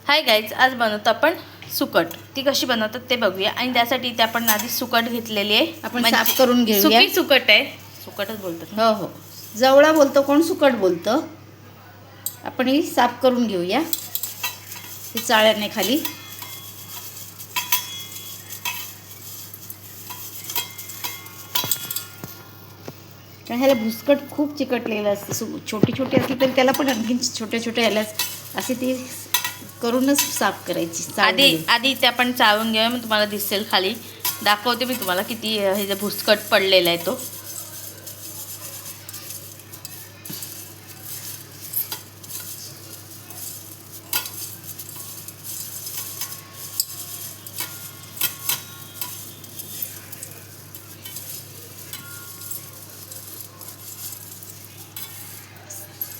Hi guys, आज बनवतो आपण सुकट. ती कशी बनवतात ते बघूया. आणि त्यासाठी इथे आपण आधी सुकट घेतलेली आहे. आपण साफ करून घेऊया. सुकी सुकट आहे, सुकटच बोलतात. हो हो, जवळा बोलतो कोण, सुकट बोलतं. आपण ही साफ करून घेऊया ही चाळ्याने खाली. कारण ह्याला भुसकट खूप चिकटलेलं असतं. छोटी छोटी असली तरी त्याला पण आणखी छोट्या छोट्या ह्याला असे ती करूनच साफ करायची. आधी इथे आपण चाळून घेऊया, मग तुम्हाला दिसेल. खाली दाखवते मी तुम्हाला किती हे जे भुसकट पडलेला आहे तो.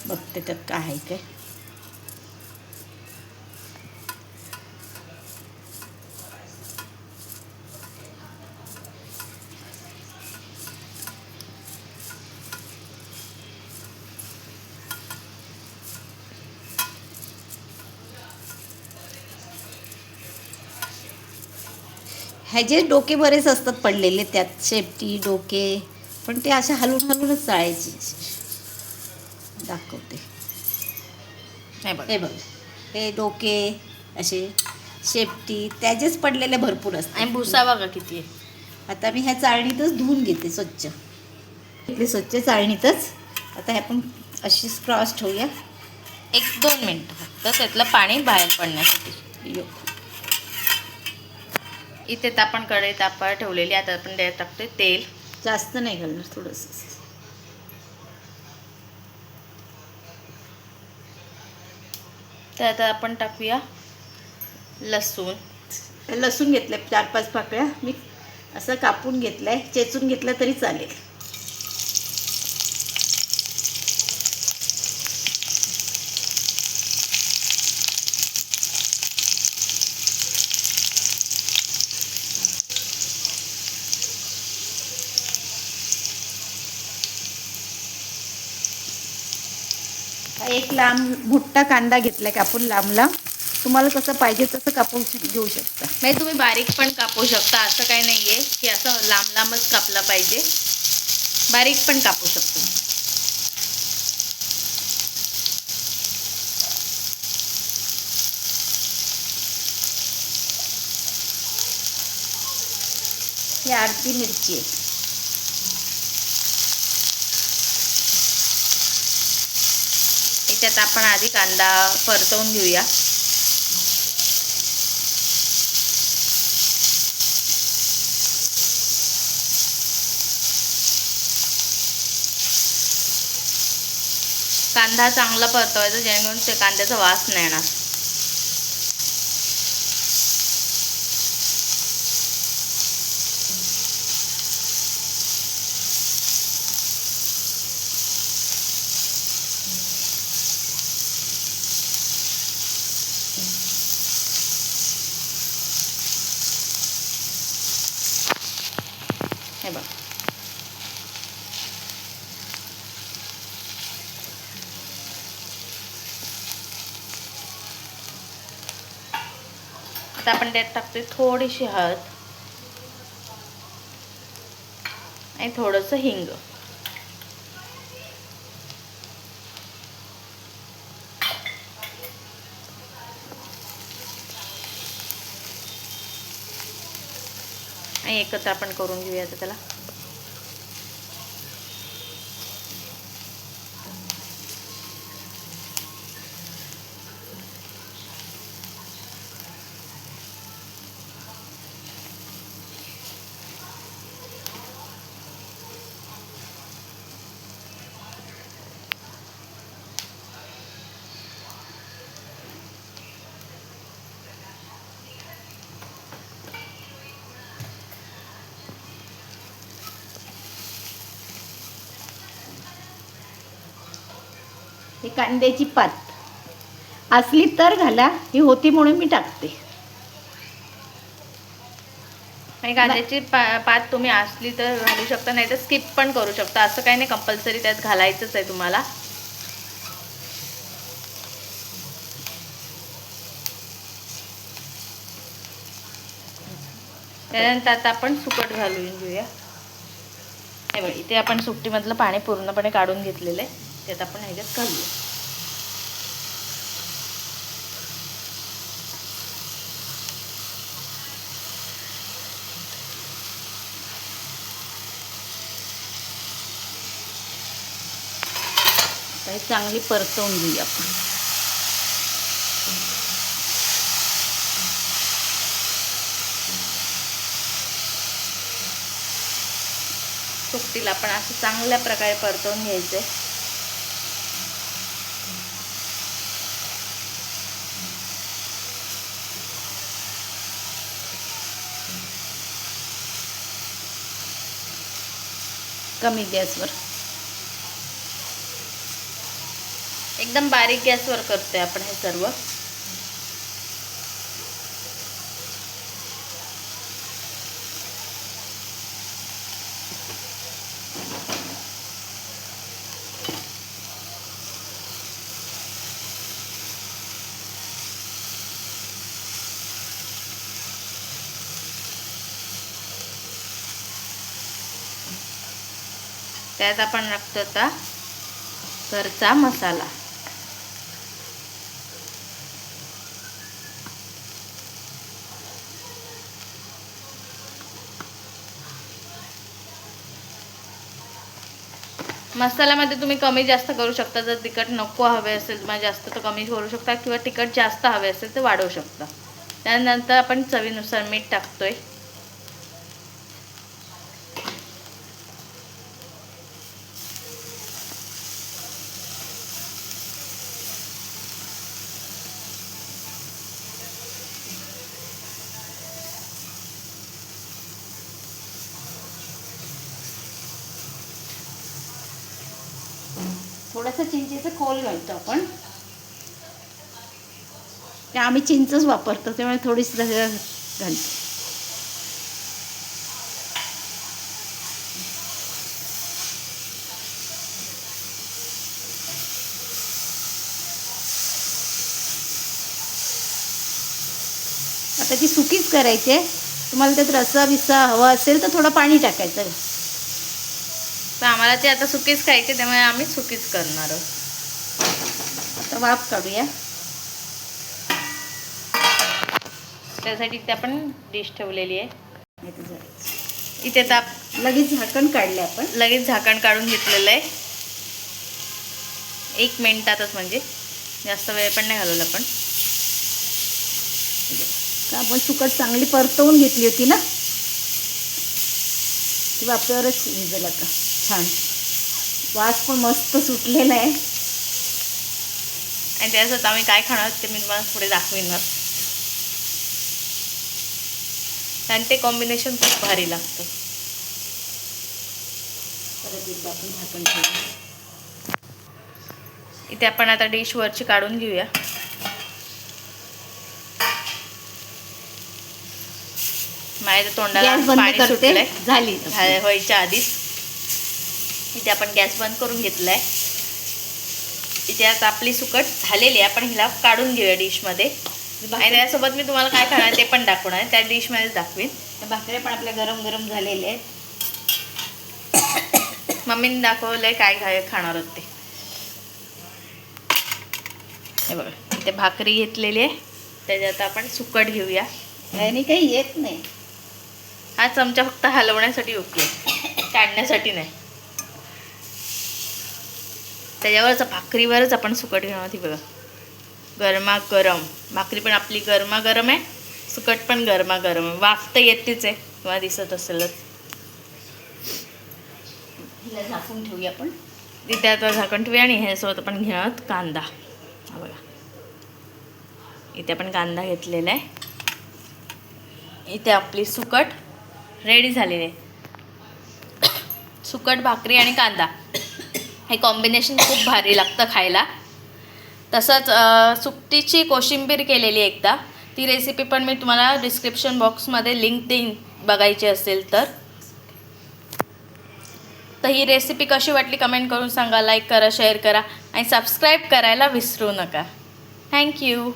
बघते त्यात काय आहे काय. ह्याचे डोके बरेच असतात पडलेले त्यात, शेपटी डोके, पण ते अशा हलवून हलवूनच चाळायची. दाखवते. हे बघ, हे डोके असे शेपटी त्याचेच पडलेले भरपूर असतात. आणि भुसा बघा किती आहे. आता मी ह्या चाळणीतच धुवून घेते स्वच्छ. घेतले स्वच्छ चाळणीतच. आता हे आपण अशीच क्रॉस ठेवूया 1-2 मिनटं फक्त, त्यातलं पाणी बाहेर पडण्यासाठी. इथे आपण कढई तापायला ठेवलेली. आता आपण त्यात टाकतोय तेल. जास्त नाही घालणार, थोडंसं. त्यात आपण टाकूया लसूण. लसूण घेतलं 4-5 पाकळ्या मी असं कापून घेतलंय. चेचून घेतलं तरी चालेल. एक लांब मोठा कांदा घेतलाय कापून, लांब लांब. तुम्हाला कसं पाहिजे तसं कापून घेऊ शकता. म्हणजे तुम्ही बारीक पण कापू शकता, असं काही नाही आहे की असं लांब लांबच कापला पाहिजे. बारीक पण कापू शकतो. ही अर्धी मिरची आहे. त्यात आपण आधी कांदा परतवून घेऊया. कांदा चांगला परतवायचा जेणेकरून ते कांद्याचा वास नाही येणार. हे बघ, आता आपण त्यात टाकतोय थोडीशी हळद आणि थोडंसं हिंग. आणि एकत्र आपण करून घेऊया आता त्याला. ही कांद्याची पात असली तर घाला, ही होती म्हणून मी टाकते. आणि कांद्याची पात तुम्ही असली तर घालू शकता, नाही तर स्किप पण करू शकता. असं काही नाही कंपल्सरी त्यात घालायचंच आहे तुम्हाला. त्यानंतर आता आपण सुकट घालून घेऊया. हे बघ, इथे आपण सुकटीमधलं पाणी पूर्णपणे काढून घेतलेलं आहे. त्यात आपण ह्याच्यात घालूया. आता चांगली परतवून घेऊया आपण. सुकटीला आपण असं चांगल्या प्रकारे परतवून घ्यायचं आहे. कमी गॅसवर, एकदम बारीक गॅसवर करतोय आपण हे सर्व. त्यात आपण टाकतो आता घरचा मसाला. मसाल्यामध्ये तुम्ही कमी जास्त करू शकता. जर तिखट नको हवे असेल किंवा जास्त तर कमी करू शकता, किंवा तिखट जास्त हवे असेल तर वाढवू शकता. त्यानंतर आपण चवीनुसार मीठ टाकतोय. थोडासा चिंचेचा खोल घालतो आपण. ते आम्ही चिंचच वापरतो, त्यामुळे थोडीशी घालतो. आता ती सुकीच करायची आहे. तुम्हाला त्यात रस्सा बिस्सा हवा असेल तर थोडं पाणी टाकायचं. तर आम्हाला ते आता सुकीच खायचे, त्यामुळे आम्ही सुकीच करणार आहोत. आता वाफ काढूया. त्यासाठी इथे आपण डिश ठेवलेली आहे. इथे ताप लगेच झाकण काढले आपण. लगेच झाकण काढून घेतलेलं आहे. 1 मिनिटातच, म्हणजे जास्त वेळ पण नाही घालवला आपण. आपण सुकट चांगली परतवून घेतली होती ना, ती वाफेवरच शिजेल आता. छान वास पण मस्त सुटलेला आहे. आणि त्यासाठी आम्ही काय खाणार ते मी तुम्हाला पुढे दाखवीन. आणि ते कॉम्बिनेशन खूप भारी लागतं. परत एकदा आपण झाकण ठेवूया. इथे आपण आता डिश वरची काढून घेऊया. माझ्या तोंडाला पाणी सुटलंय. झाली व्हायच्या आधीच इथे आपण गॅस बंद करून घेतलाय. इथे आता आपली सुकट झालेली आहे. आपण हिला काढून घेऊया डिशमध्ये. आणि त्यासोबत मी तुम्हाला काय खाणार ते पण दाखवणार, त्या डिशमध्येच दाखवीन. भाकऱ्या पण आपल्या गरम गरम झालेले आहेत. मम्मीने दाखवलंय काय खाणार होत ते. हे बघा, इथे भाकरी घेतलेली आहे. त्याच्यात आपण सुकट घेऊया. आणि काही येत नाही. हा चमचा फक्त हलवण्यासाठी योग्य आहे, काढण्यासाठी नाही. त्याच्यावरच भाकरीवरच आपण सुकट घेणार होती. बघा, गरमागरम भाकरी पण आपली गरमागरम आहे, सुकट पण गरमागरम आहे. वाफ तर येतेच आहे, तुम्हाला दिसत असेलच. हिला झाकून ठेवूया आपण. तिथे आता झाकण ठेवूया. आणि ह्यासोबत आपण घेणार आहोत कांदा. हा बघा, इथे आपण कांदा घेतलेला आहे. इथे आपली सुकट रेडी झालेली आहे. सुकट, भाकरी आणि कांदा हे कॉम्बिनेशन खूप भारी लागतं खायला. तसंच सुकटीची कोशिंबीर केलेली एकदा, ती रेसिपी पण मी तुम्हाला डिस्क्रिप्शन बॉक्समध्ये लिंक देईन, बघायची असेल तर. ही रेसिपी कशी वाटली कमेंट करून सांगा. लाईक करा, शेअर करा आणि सबस्क्राईब करायला विसरू नका. थँक्यू.